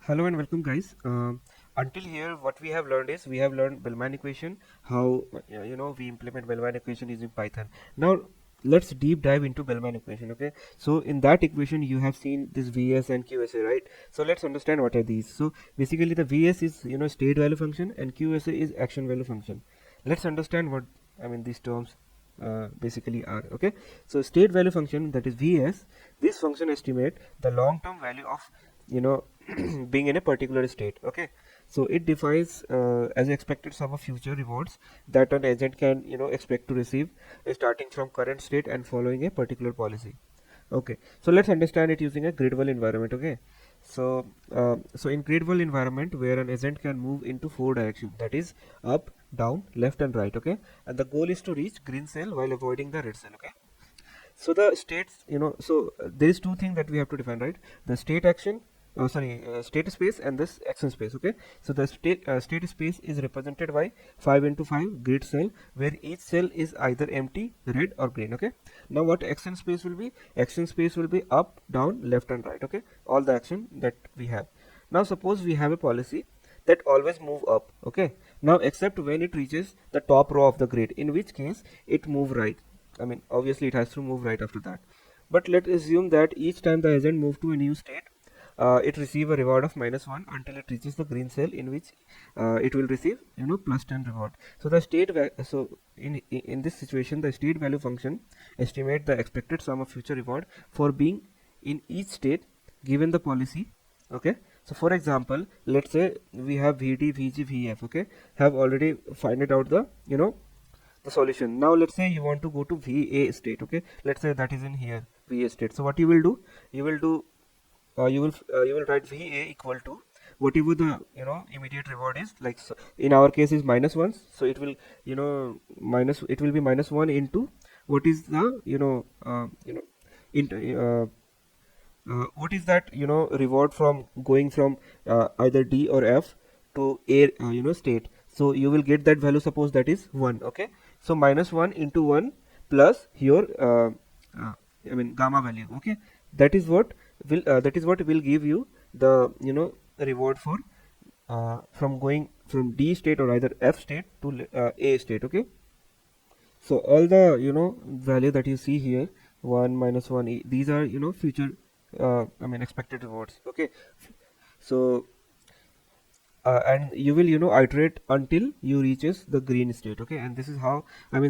Hello and welcome, guys. Until here, what we have learned is we have learned Bellman equation, how we implement Bellman equation using Python. Now let's deep dive into Bellman equation. Okay, so in that equation you have seen this Vs and QSA, right? So let's understand what are these. So basically the Vs is state value function and QSA is action value function. Let's understand what these terms basically are. Okay, so state value function, that is Vs, this function estimate the long term value of being in a particular state. Okay, so it defines as expected sum of future rewards that an agent can expect to receive starting from current state and following a particular policy. Okay, so let's understand it using a grid-wall environment. Okay, so in grid-wall environment where an agent can move into four directions, that is up, down, left and right. Okay, and the goal is to reach green cell while avoiding the red cell. Okay, so the states, there is two things that we have to define, right? The state action, state space and this action space. Okay, so the state space is represented by 5 into 5 grid cell where each cell is either empty, red or green. Okay, now what action space will be? Action space will be up, down, left and right. Okay, all the action that we have. Now suppose we have a policy that always move up. Okay, now except when it reaches the top row of the grid, in which case it move right. Obviously it has to move right after that. But let's assume that each time the agent move to a new state, it receive a reward of -1 until it reaches the green cell, in which it will receive +10 reward. So the in this situation, the state value function estimate the expected sum of future reward for being in each state given the policy. Okay, so for example, let's say we have VD, VG, VF. Okay, have already find it out the solution. Now let's say you want to go to VA state. Okay, let's say that is in here, VA state. So what you will do, you will do you will write VA equal to whatever the immediate reward is. Like, so in our case is -1, so it will it will be -1 into what is the into what is that reward from going from either D or F to A state. So you will get that value, suppose that is 1. Okay, so -1 into 1 plus your uh, gamma value. Okay, that is what will give you the reward for from going from D state or either F state to A state. Okay, so all the value that you see here, 1, -1, these are future expected rewards. Okay, so and you will iterate until you reaches the green state. Okay, and this is how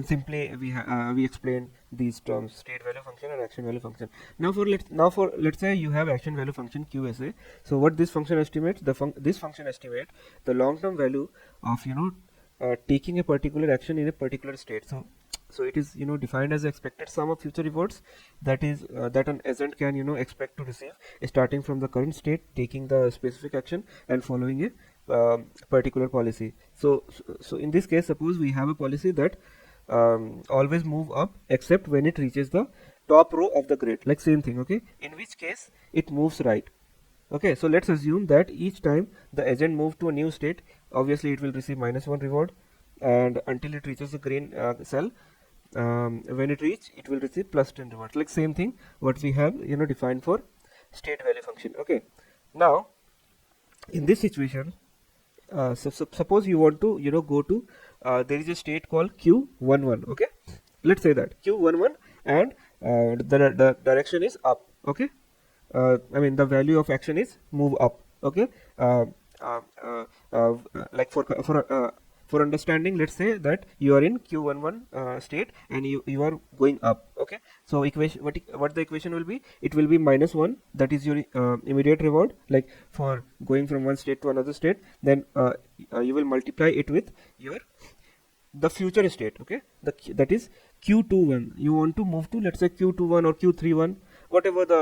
simply we explain these terms, state value function and action value function. Now for let's say you have action value function QSA. So what this function estimates, this function estimate the long term value of taking a particular action in a particular state. So it is defined as expected sum of future rewards that is that an agent can expect to receive starting from the current state, taking the specific action and following a particular policy. So in this case, suppose we have a policy that always move up except when it reaches the top row of the grid, like same thing. Okay, in which case it moves right. Okay, so let's assume that each time the agent moves to a new state, obviously it will receive -1 reward, and until it reaches the green cell, when it reach, it will receive +10 rewards. Like same thing what we have defined for state value function. Okay, now in this situation, suppose you want to go to there is a state called Q11. Okay, let's say that Q11, and the direction is up. Okay, the value of action is move up. Okay, uh, uh, uh, like for understanding, let's say that you are in Q11 state and you are going up. Okay, so equation, what the equation will be, it will be -1, that is your immediate reward, like for going from one state to another state. Then you will multiply it with your the future state. Okay, that is Q21. You want to move to, let's say, Q21 or Q31, whatever the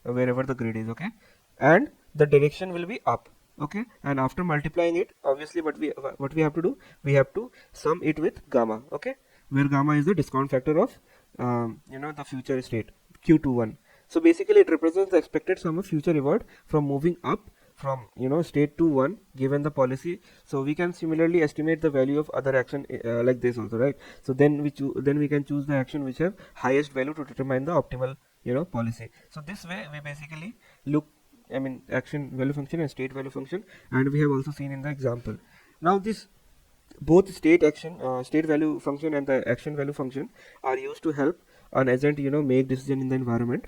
wherever the grid is. Okay, and the direction will be up. Okay, and after multiplying it, obviously what we have to do, we have to sum it with gamma. Okay, where gamma is the discount factor of the future state, Q21. So basically it represents the expected sum of future reward from moving up from state to 1 given the policy. So we can similarly estimate the value of other action like this also, right? So then we can choose the action which have highest value to determine the optimal policy. So this way we basically look, I mean, action value function and state value function, and we have also seen in the example. Now this both state value function and the action value function are used to help an agent make decision in the environment.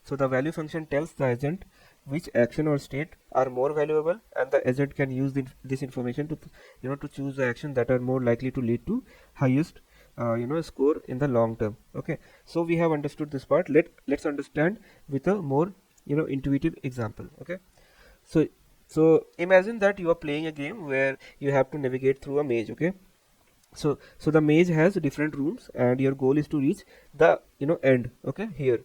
So the value function tells the agent which action or state are more valuable, and the agent can use this information to to choose the action that are more likely to lead to highest score in the long term. Okay, so we have understood this part. Let's understand with a more intuitive example. Okay, so imagine that you are playing a game where you have to navigate through a maze. Okay, so the maze has different rooms, and your goal is to reach the end, okay, here.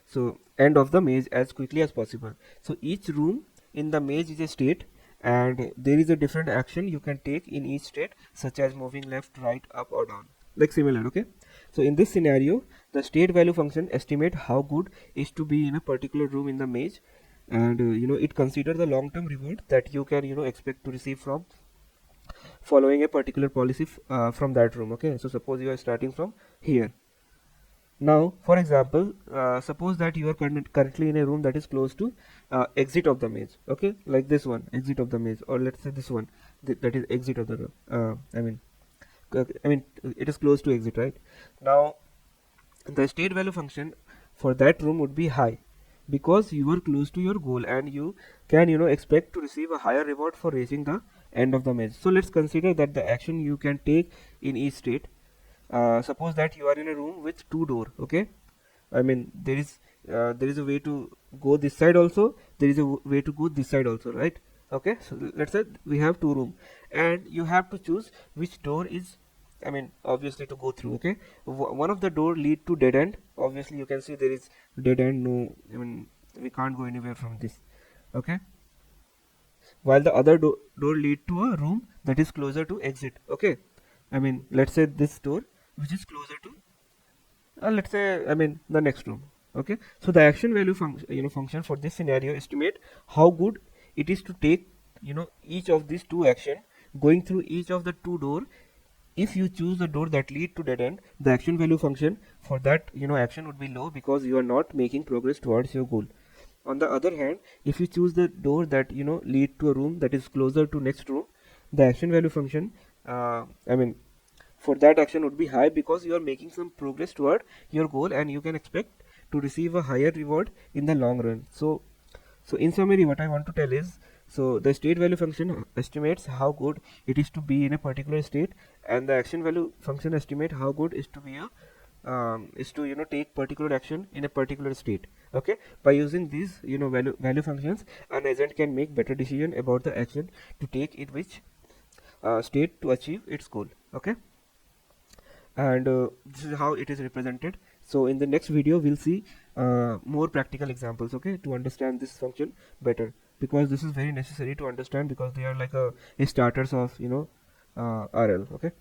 So end of the maze as quickly as possible. So each room in the maze is a state, and there is a different action you can take in each state, such as moving left, right, up, or down, like similar. Okay, so in this scenario, the state value function estimate how good is to be in a particular room in the maze, and it consider the long term reward that you can expect to receive from following a particular policy from that room. Okay, so suppose you are starting from here. Now for example, suppose that you are currently in a room that is close to exit of the maze. Okay, like this one, exit of the maze, or let's say this one, that is exit of the room. I mean it is close to exit, right? Now the state value function for that room would be high, because you are close to your goal and you can expect to receive a higher reward for reaching the end of the maze. So let's consider that the action you can take in each state. Suppose that you are in a room with two door. Okay, I mean there is a way to go this side also, there is a way to go this side also, right? Okay, so let's say we have two room, and you have to choose which door is, I mean obviously to go through. Okay, one of the door lead to dead end. Obviously you can see there is dead end, no, I mean we can't go anywhere from this. Okay, while the other door lead to a room that is closer to exit. Okay, I mean let's say this door which is closer to let's say, I mean the next room. Okay, so the action value function for this scenario estimate how good it is to take each of these two action going through each of the two door. If you choose the door that lead to dead end, the action value function for that action would be low, because you are not making progress towards your goal. On the other hand, if you choose the door that lead to a room that is closer to next room, the action value function, I mean for that action would be high, because you are making some progress toward your goal and you can expect to receive a higher reward in the long run. So in summary, what I want to tell is, so the state value function estimates how good it is to be in a particular state, and the action value function estimate how good is to be a is to take particular action in a particular state. Okay, by using these value functions, an agent can make better decision about the action to take in which state to achieve its goal. Okay, and this is how it is represented. So in the next video we'll see more practical examples, okay, to understand this function better, because this is very necessary to understand, because they are like a starters of RL. Okay.